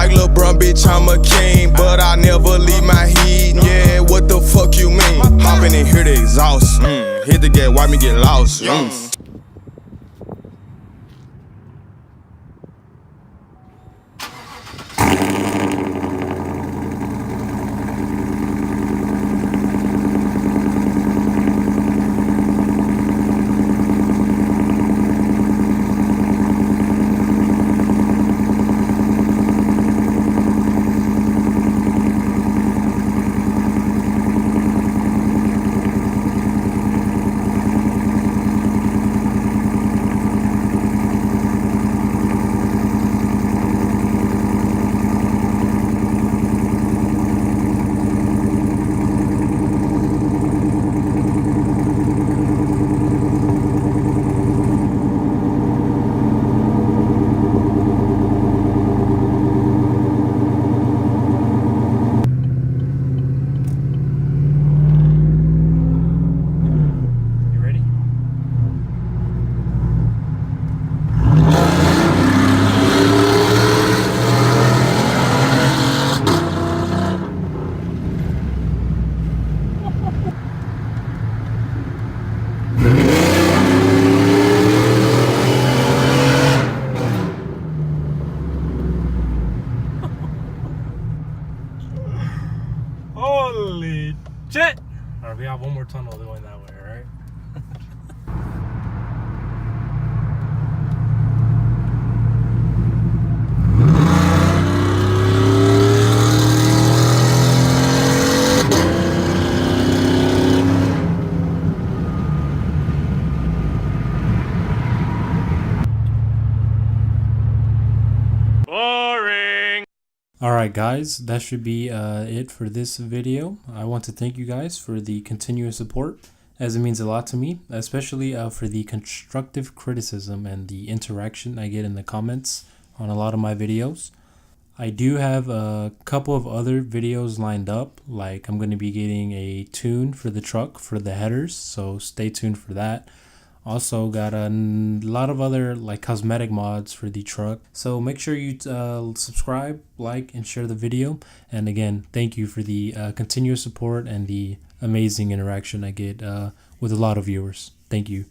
like LeBron, bitch, I'm a king, but I never leave my heat. Yeah, what the fuck you mean? Hopping in here to exhaust. Hit the gas, why me get lost? Holy shit! Alright, we have one more tunnel going that way, alright? Alright guys, that should be it for this video. I want to thank you guys for the continuous support, as it means a lot to me, especially for the constructive criticism and the interaction I get in the comments on a lot of my videos. I do have a couple of other videos lined up, like I'm going to be getting a tune for the truck for the headers, so stay tuned for that. Also got a lot of other like cosmetic mods for the truck, so make sure you subscribe, like, and share the video. And again, thank you for the continuous support and the amazing interaction I get with a lot of viewers. Thank you.